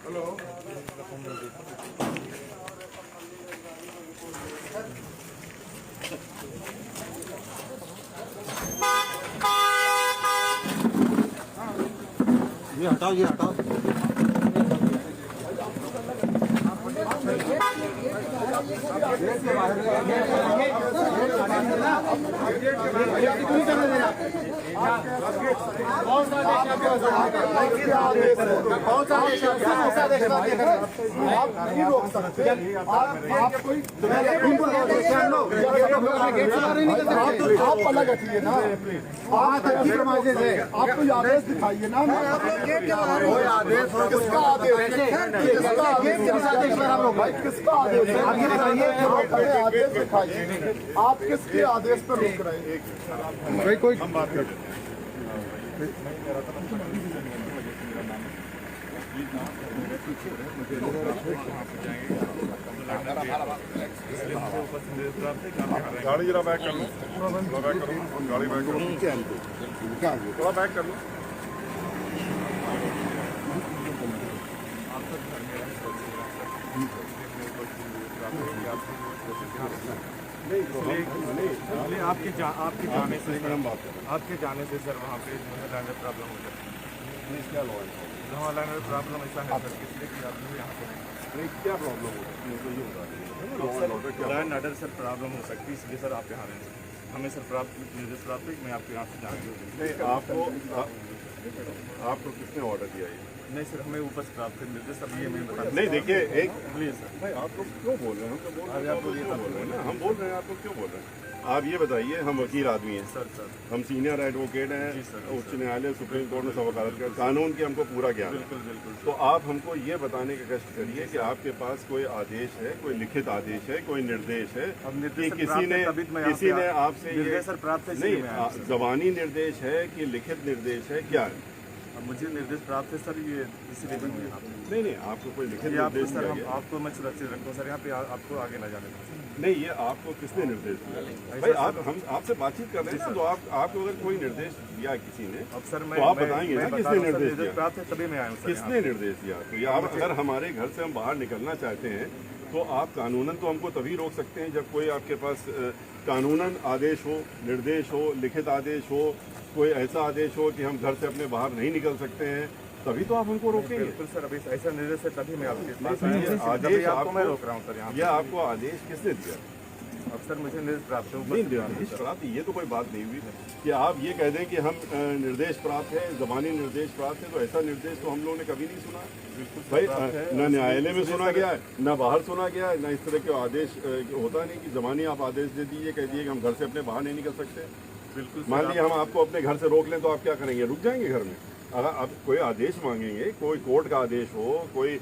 ये हटाओ, ये हटाओ। आप अलग हटिए ना, आप कोई आदेश दिखाइए ना। किसका आदेश किसका आदेश है? आदेश दिखाइए, आप किसके आदेश पर रोक रहे हैं? भाई कोई हम बात करते हैं। गाड़ी जरा बैक कर लो, थोड़ा बैक करो, गाड़ी बैक करो, थोड़ा बैक कर लो। नहीं आपके जाने से आपके जाने से सर वहाँ पे लैंडर प्रॉब्लम हो सकती है। क्या लॉ है? वहाँ लैंडर प्रॉब्लम ऐसा है सर इसलिए कि आप यहाँ पे नहीं, क्या प्रॉब्लम हो सकती है? तो ये बता दीजिए। लैंड ऑर्डर सर प्रॉब्लम हो सकती है, इसलिए सर आप यहाँ रहें। हमें सर निर्देश प्राप्त है, मैं आपके यहाँ से जान नहीं, आपको किसने ऑर्डर दिया ये? नहीं सर हमें ऊपर से प्राप्त है निर्देश, अब ये मैं बता नहीं देखिए, एक प्लीज सर भाई आप लोग क्यों बोल रहे हैं? हम तो बोल रहे हैं, आप लोग क्यों बोल रहे हैं ना? हम बोल रहे हैं, आप लोग क्यों बोल रहे हैं? आप ये बताइए, हम वकील आदमी हैं सर हम सीनियर एडवोकेट हैं, उच्च न्यायालय सुप्रीम कोर्ट में सब वकालत कर, कानून की हमको पूरा ज्ञान है। बिल्कुल। तो आप हमको ये बताने का कष्ट करिए कि आपके पास कोई आदेश है, कोई लिखित आदेश है, कोई निर्देश है कि किसी ने आपसे ये सर प्राप्त है नहीं, जबानी निर्देश है कि लिखित निर्देश है, क्या है? मुझे निर्देश प्राप्त है सर, ये इसलिए नहीं, आपको कोई लिखित निर्देश सर दिया हम गया? आपको मैं सुरक्षित रखूँ सर, यहाँ पे आपको आगे न जाने दूँ। नहीं, ये आपको किसने निर्देश दिया? भाई हम आपसे बातचीत कर रहे हैं ना, तो आपको अगर कोई निर्देश दिया किसी ने अब सर तो आप बताएंगे ना किसने निर्देश दिया? प्राप्त है तभी मैं आया हूँ सर। किसने निर्देश दिया? तो या अगर हमारे घर से हम बाहर निकलना चाहते हैं तो आप कानूनन तो हमको तभी रोक सकते हैं जब कोई आपके पास कानूनन आदेश हो, निर्देश हो, लिखित आदेश हो, कोई ऐसा आदेश हो कि हम घर से अपने बाहर नहीं निकल सकते हैं, तभी तो आप हमको रोकेंगे। बिल्कुल सर, अभी ऐसा निर्देश है तभी मैं आपके पास आदेश आपको मैं रोक रहा हूँ सर यहाँ। यह आपको आदेश किसने दिया? अब सर मुझे निर्देश प्राप्त है। नहीं, निर्देश प्राप्त ये तो कोई बात नहीं हुई कि आप ये कह दें कि हम निर्देश प्राप्त है, जबानी निर्देश प्राप्त है, तो ऐसा निर्देश तो हम लोगों ने कभी नहीं सुना भाई। न न्यायालय में सुना गया है, न बाहर सुना गया है, न इस तरह के आदेश होता नहीं कि जबानी आप आदेश दे दीजिए, कह दिए कि हम घर से अपने बाहर नहीं निकल सकते। बिल्कुल। मान लीजिए हम आपको अपने घर से रोक लें तो आप क्या करेंगे? रुक जाएंगे घर में? अगर आप कोई आदेश मांगेंगे, कोई कोर्ट का आदेश हो, कोई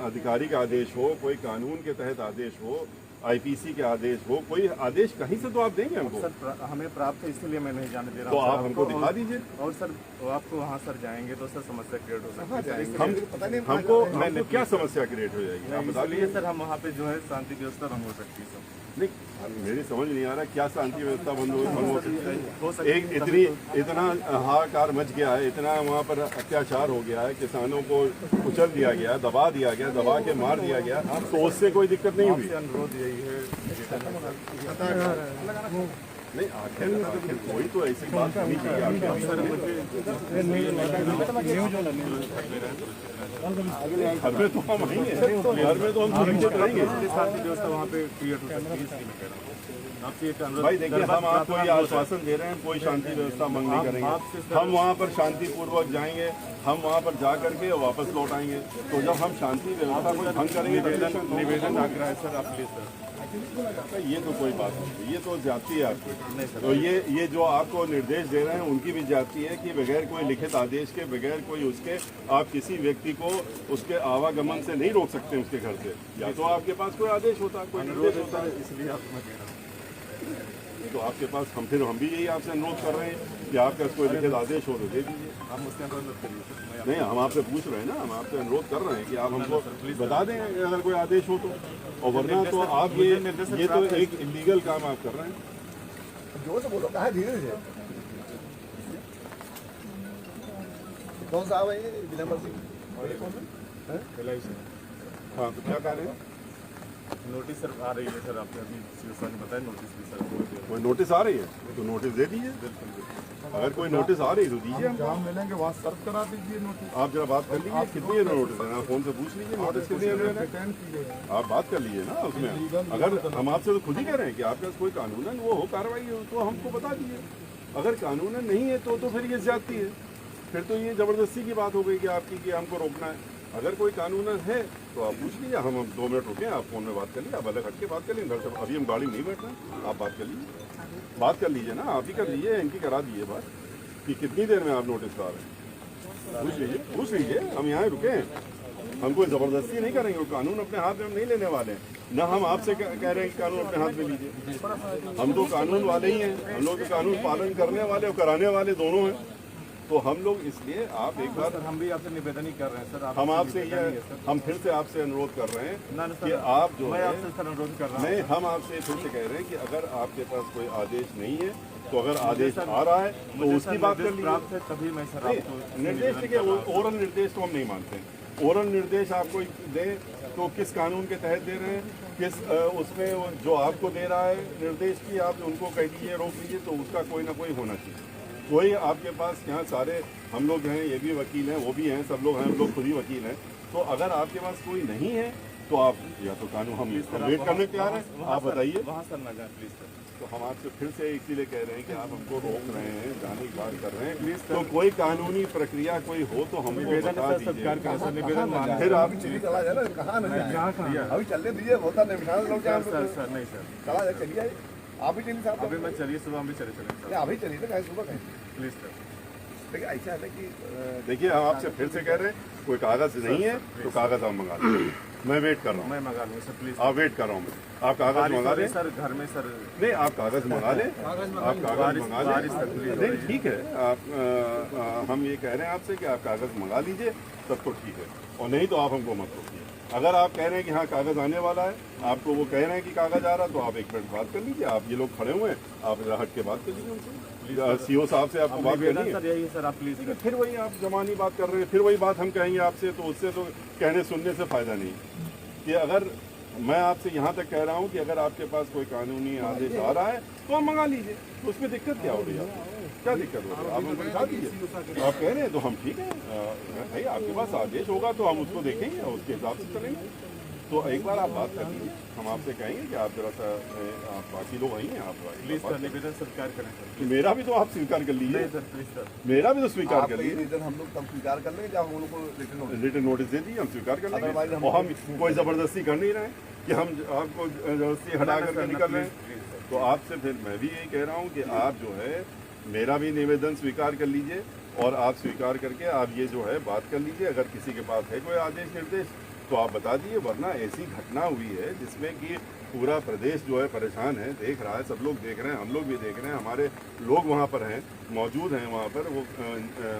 अधिकारी का आदेश हो, कोई कानून के तहत आदेश हो, आईपीसी के आदेश हो, कोई आदेश कहीं से तो आप देंगे हमको। सर हमें प्राप्त है इसलिए मैं नहीं जाने दे रहा तो हूँ। आप हमको दिखा दीजिए। और सर आपको वहाँ सर जाएंगे तो सर समस्या क्रिएट हो सकती है। हमको क्या समस्या क्रिएट हो जाएगी? आप बता इसलिए सर हम वहाँ पे जो है शांति व्यवस्था भंग हो सकती है सर। नहीं, मेरी समझ नहीं आ रहा क्या शांति व्यवस्था भंग हो सकती है। एक इतना हाहाकार मच गया है, इतना वहाँ पर अत्याचार हो गया है, किसानों को कुचल दिया गया, दबा दिया गया, दबा के मार दिया गया, तो उससे कोई दिक्कत नहीं हुई। अनुरोध यही है नहीं, आखिर कोई तो ऐसी बात होनी चाहिए आपके अफसर घर में तो हम आएंगे, घर में तो हम सुरक्षित रहेंगे। शांति व्यवस्था वहाँ पे क्रिएट हो सकती है, इसलिए मैं कह रहा हूँ आपसे एक अनुरोध। भाई देखिए, हम आपको ये आश्वासन दे रहे हैं कोई शांति व्यवस्था भंग नहीं करेंगे। हम वहाँ पर शांतिपूर्वक जाएंगे, हम वहाँ पर जा करके वापस लौट आएंगे। तो जब हम शांति व्यवस्था को भंग करेंगे, निवेदन आग्रह है सर आप प्लीज सर। ये तो कोई बात नहीं, ये तो जाती है आपकी। तो ये जो आपको निर्देश दे रहे हैं उनकी भी जाती है कि बगैर कोई लिखित आदेश के, बगैर कोई उसके, आप किसी व्यक्ति को उसके आवागमन से नहीं रोक सकते उसके घर से। या तो आपके पास कोई आदेश होता है, कोई निर्देश होता है, इसलिए आपको मैं कह रहा हूँ। तो आपके पास हम भी यही आपसे अनुरोध कर रहे हैं कि आपके पास कोई लिखित आदेश हो तो दे दीजिए। आप मुझसे अनुरोध करिए। नहीं, हम आपसे पूछ रहे हैं ना, हम आपसे अनुरोध कर रहे हैं कि आप हमको बता दें अगर कोई आदेश हो तो, और वरना तो आप ये तो एक इलीगल काम आप कर रहे हैं। जोर से बोलो, कहा धीरे से। कौन सा है जिला भिलाई से हाँ, तो क्या कह रहे हैं? नोटिस सर आ रही है सर, आपने अभी सर ने बताया नोटिस भी सर। कोई नोटिस आ रही है तो नोटिस दे दीजिए। अगर कोई नोटिस आ रही तो दीजिए हमको। जहाँ मिलेंगे वहाँ सर्व करा दीजिए नोटिस। आप जरा बात कर लीजिए कितनी है नोटिस है, फोन से पूछ लीजिए नोटिस कितनी है। आप बात कर लीजिए ना उसमें। अगर हम आपसे तो खुद ही कह रहे हैं कि आपके पास कोई कानूनन वो हो कार्रवाई हो तो हमको बता दीजिए। अगर कानूनन नहीं है तो फिर ये ज्यादती है, फिर तो ये जबरदस्ती की बात हो गई कि आपकी कि हमको रोकना है। अगर कोई कानूनन है तो आप पूछ लीजिए, हम 2 मिनट रुके, आप फोन में बात कर लीजिए, आप अलग हट के बात कर लीजिए। अभी हम गाड़ी में नहीं बैठ रहे, आप बात कर लीजिए ना, आप ही कर लीजिए, इनकी करा दीजिए बात कि कितनी देर में आप नोटिस ला रहे हैं। पूछ लीजिए, हम यहाँ रुके हैं, हम कोई ज़बरदस्ती नहीं करेंगे। वो कानून अपने हाथ में हम नहीं लेने वाले हैं, ना हम आपसे कह रहे हैं कि कानून अपने हाथ में लीजिए। हम तो कानून वाले ही हैं, हम लोग कानून पालन करने वाले और कराने वाले दोनों हैं। तो हम लोग इसलिए आप एक बार हम भी आपसे निवेदन ही कर रहे हैं सर। हम आपसे ये हम फिर से आपसे अनुरोध कर रहे हैं कि आप जो मैं है आपसे सर अनुरोध कर रहा हूँ। नहीं, हम आपसे फिर से कह रहे हैं कि अगर आपके पास कोई आदेश नहीं है तो अगर आदेश आ रहा है तो उसकी बात कर लीजिए। प्राप्त है तभी मैं सर आपको निर्देश देखिए, ओरल निर्देश तो हम नहीं मानते हैं। ओरल निर्देश आपको दें तो किस कानून के तहत दे रहे हैं, किस उसमें जो आपको दे रहा है निर्देश की, आप उनको कह दीजिए रोक लीजिए, तो उसका कोई ना कोई होना चाहिए। कोई आपके पास यहाँ सारे हम लोग हैं, ये भी वकील हैं, वो भी हैं, सब लोग हैं, हम लोग खुद ही वकील हैं। तो अगर आपके पास कोई नहीं है तो आप या तो कानून हम वेट करने तैयार हैं, आप बताइए। वहाँ सर ना जाए प्लीज़ सर। तो हम आपसे फिर से इसीलिए कह रहे हैं कि आप हमको रोक रहे हैं, जाने की बात कर रहे हैं प्लीज। तो कोई कानूनी प्रक्रिया कोई हो तो हमको बता दीजिए। सर निवेदन मान फिर आप चला जाए ना, कहाँ नहीं अभी चलने दीजिए, होता नहीं बिठाने लोग जाए। सर सर नहीं सर, चला जाए, चलिए आप भी चलिए साहब। अभी मैं चलिए सुबह हम भी चले सर अभी चलिए ना, कहीं सुबह कहीं। Please sir. देखिए ऐसा है ना कि देखिए, हम आपसे फिर से कह रहे हैं कोई कागज नहीं है तो कागज आप मंगा लें। मैं वेट कर रहा हूँ, मैं मंगा लूँगा सर प्लीज़। आप वेट कर रहा हूँ, आप कागज मंगा लें सर घर में सर। नहीं, आप कागज मंगा लें, आप कागज मंगा लें। नहीं ठीक है, आप हम ये कह रहे हैं आपसे कि आप कागज मंगा लीजिए, तब तो ठीक है, और नहीं तो आप हमको मत रोकिए। अगर आप कह रहे हैं कि हाँ कागज आने वाला है, आपको वो कह रहे हैं कि कागज आ रहा, तो आप एक मिनट बात कर लीजिए। आप ये लोग खड़े हुए हैं, आप जरा हट के बात कर लीजिए उनसे। सीओ साहब से आपको बात करनी है सर, यही सर आप प्लीज़। फिर वही आप जमानी बात कर रहे हैं, फिर वही बात हम कहेंगे आपसे, तो उससे तो कहने सुनने से फ़ायदा नहीं। कि अगर मैं आपसे यहाँ तक कह रहा हूँ कि अगर आपके पास कोई कानूनी आदेश आ रहा है तो आप मंगा लीजिए, तो उसमें दिक्कत क्या हो रही है आपको? क्या दिक्कत हो रही है? आप हमको दिखा दीजिए। आप कह रहे हैं तो हम ठीक है, भाई आपके पास आदेश होगा तो हम उसको देखेंगे और उसके हिसाब से चलेंगे। तो एक बार आप बात कर लीजिए, हम आपसे कहेंगे कि आप जरा सा आप बाकी लोग आइए, आप प्लीज़ सर निवेदन स्वीकार करें सर। तो मेरा भी तो आप स्वीकार कर लीजिए। नहीं सर प्लीज़ सर, मेरा भी तो स्वीकार कर लीजिए। रीजन हम लोग तब स्वीकार कर लेंगे जब हम लोग को रिटन नोटिस दे दिए, हम स्वीकार कर लेंगे। Otherwise हम- और हम कोई ज़बरदस्ती कर नहीं रहे हैं कि हम आपको ज़बरदस्ती हटा करके निकल रहे हैं। तो आपसे फिर मैं भी यही कह रहा हूँ कि आप जो है मेरा भी निवेदन स्वीकार कर लीजिए, और आप स्वीकार करके आप ये जो है बात कर लीजिए। अगर किसी के पास है कोई आदेश निर्देश तो आप बता दीजिए, वरना ऐसी घटना हुई है जिसमें कि पूरा प्रदेश जो है परेशान है, देख रहा है, सब लोग देख रहे हैं, हम लोग भी देख रहे हैं, हमारे लोग वहाँ पर हैं, मौजूद हैं वहाँ पर, वो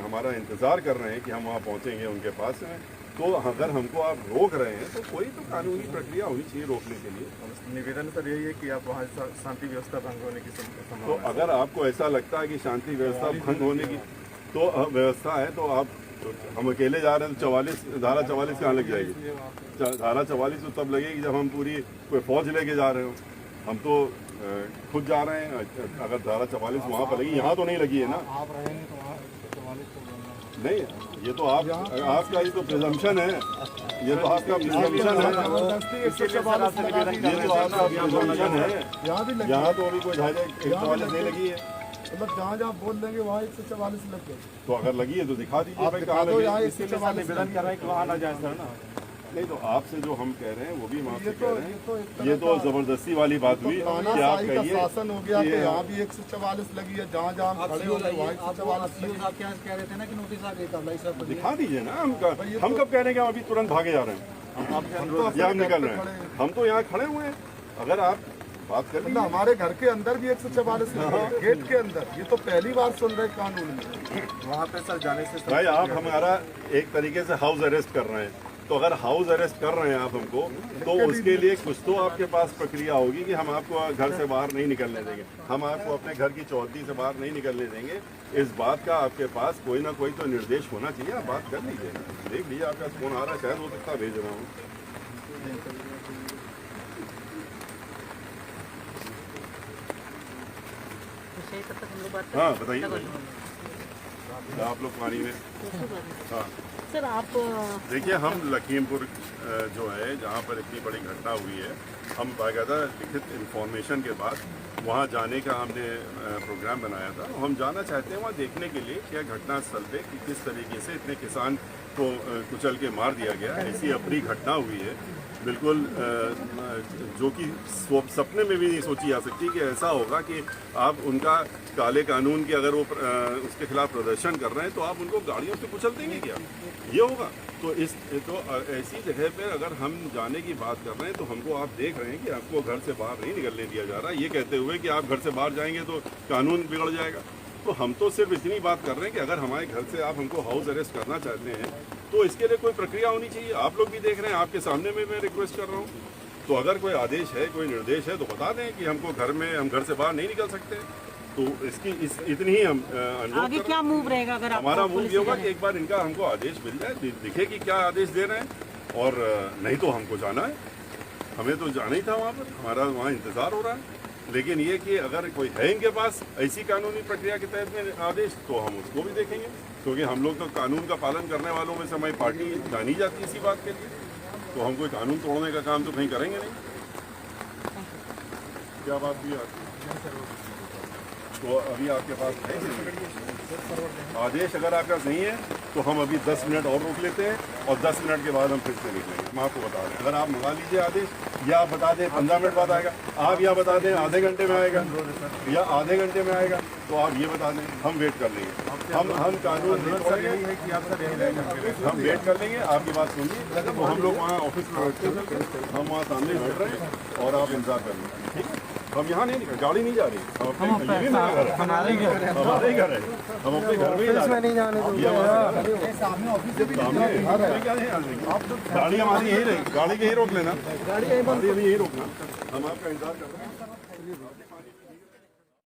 हमारा इंतज़ार कर रहे हैं कि हम वहाँ पहुँचेंगे उनके पास में। तो अगर हमको आप रोक रहे हैं तो कोई तो कानूनी प्रक्रिया होनी चाहिए रोकने के लिए। निवेदन सर यही है कि आप वहाँ शांति व्यवस्था भंग होने की तो संभावना। अगर आपको ऐसा लगता है कि शांति व्यवस्था भंग होने की तो व्यवस्था है, तो आप हम अकेले जा रहे हैं तो 44 धारा 44 कहाँ लग जाएगी? धारा 44 तो तब लगेगी जब हम पूरी कोई फौज लेके जा रहे हो। हम तो खुद जा रहे हैं, अगर धारा 44 वहाँ पर लगी, यहाँ तो नहीं लगी है ना। आप रहेंगे तो वहाँ 44 को बोलना। नहीं, ये तो आपका ये तो प्रिजम्पशन है, ये तो आपका प्रिजम्पशन है, ये तो आपका प्रिजम्पशन है। यहाँ तो अभी कोई धारा 144 नहीं लगी है। मतलब जहाँ जहाँ बोल देंगे वहाँ 144 लग गए। तो अगर लगी है तो दिखा दीजिए भाई कहाँ तो यहाँ लगी। 144 निवेदन कर रहे हैं कि वहाँ ना जाए सर ना। नहीं, तो आपसे जो हम कह रहे हैं वो भी हम आपसे ये कह तो- रहे ये हैं, तो एक तरह ये तो जबरदस्ती वाली बात हुई कि आप तानाशाही का कहिए शासन हो गया। तो कि- यहाँ भी 144 लगी है, जहाँ जहाँ हम खड़े हो गए वहाँ 144 लगी। आप क्या कह रहे थे ना कि नोटिस आ गई था भाई साहब? दिखा दीजिए ना। हम कब कह रहे हैं कि हम अभी तुरंत भागे जा रहे हैं, या हम निकल रहे हैं? हम तो यहाँ खड़े हुए हैं। अगर आप बात कर मतलब लीजिए। हमारे घर के अंदर भी 144 लगी है, गेट के अंदर। ये तो पहली बार सुन रहे कानून में। वहाँ पे सर जाने से भाई आप हमारा एक तरीके से हाउस अरेस्ट कर रहे हैं। तो अगर हाउस अरेस्ट कर रहे हैं आप हमको, तो उसके लिए कुछ तो आपके पास प्रक्रिया होगी कि हम आपको घर से बाहर नहीं निकलने देंगे, हम आपको अपने घर की चौहद्दी से बाहर नहीं निकलने देंगे। इस बात का आपके पास कोई ना कोई तो निर्देश होना चाहिए, आप बात कर लीजिए। देख लीजिए आपका फोन आ रहा है, शायद हो सकता है भेज रहा हूँ। हाँ बताइए, आप लोग पानी में। हाँ सर आप देखिए, हम लखीमपुर जो है जहाँ पर इतनी बड़ी घटना हुई है, हम बाकायदा लिखित इन्फॉर्मेशन के बाद वहाँ जाने का हमने प्रोग्राम बनाया था। हम जाना चाहते हैं वहाँ देखने के लिए क्या घटना स्थल पे कि किस तरीके से इतने किसान को कुचल के मार दिया गया। ऐसी अप्रिय घटना हुई है, बिल्कुल जो कि सपने में भी नहीं सोची जा सकती कि ऐसा होगा कि आप उनका काले कानून की अगर वो उसके खिलाफ प्रदर्शन कर रहे हैं तो आप उनको गाड़ियों से कुचल देंगे क्या? ये होगा। तो ऐसी जगह पर अगर हम जाने की बात कर रहे हैं तो हमको आप देख रहे हैं कि आपको घर से बाहर नहीं निकलने दिया जा रहा, ये कहते हुए कि आप घर से बाहर जाएंगे तो कानून बिगड़ जाएगा। तो हम तो सिर्फ इतनी बात कर रहे हैं कि अगर हमारे घर से आप हमको हाउस अरेस्ट करना चाहते हैं तो इसके लिए कोई प्रक्रिया होनी चाहिए। आप लोग भी देख रहे हैं, आपके सामने में मैं रिक्वेस्ट कर रहा हूँ। तो अगर कोई आदेश है, कोई निर्देश है तो बता दें कि हमको हम घर से बाहर नहीं निकल सकते। तो इसकी इतनी ही हम आगे क्या मूव रहेगा अगर हमारा मूव ये होगा कि एक बार इनका हमको आदेश मिल जाए, दिखे कि क्या आदेश दे रहे हैं, और नहीं तो हमको जाना है। हमें तो जाना ही था वहाँ पर, हमारा वहाँ इंतज़ार हो रहा है। लेकिन ये कि अगर कोई है इनके पास ऐसी कानूनी प्रक्रिया के तहत में आदेश, तो हम उसको भी देखेंगे, क्योंकि हम लोग तो कानून का पालन करने वालों में से हमारी पार्टी जानी जाती है इसी बात के लिए। तो हम कोई कानून तोड़ने का काम तो कहीं करेंगे नहीं। क्या बात हुई आपकी? तो अभी आपके पास है आदेश, अगर आपका नहीं है तो हम अभी 10 मिनट और रोक लेते हैं और 10 मिनट के बाद हम फिर से निकलेंगे। हम आपको बता दें, अगर आप मंगा लीजिए आदेश, या आप बता दें 15 मिनट बाद आएगा, आप या बता दें आधे घंटे में आएगा या आधे घंटे में आएगा, तो आप ये बता दें, हम वेट कर लेंगे। हम कानून नहीं तोड़ेंगे, हम वेट कर लेंगे। आपकी बात सुनिए, तो हम लोग वहाँ ऑफिस में बैठते हैं, हम वहाँ सामने बैठ रहे हैं और आप इंतजार कर लेंगे, ठीक है? हम यहाँ नहीं निकल, गाड़ी नहीं जा रही, हम अपने ये भी मेरा घर है, हमारे ही घर है, हम अपने घर में ही जा रहे हैं। सामने ऑफिस से भी सामने क्या नहीं आ जाएंगे, गाड़ी हमारी यही रहेगी, गाड़ी के ही रोक लेना, गाड़ी अभी यही रोकना, हम आपका इंतजार कर रहे हैं।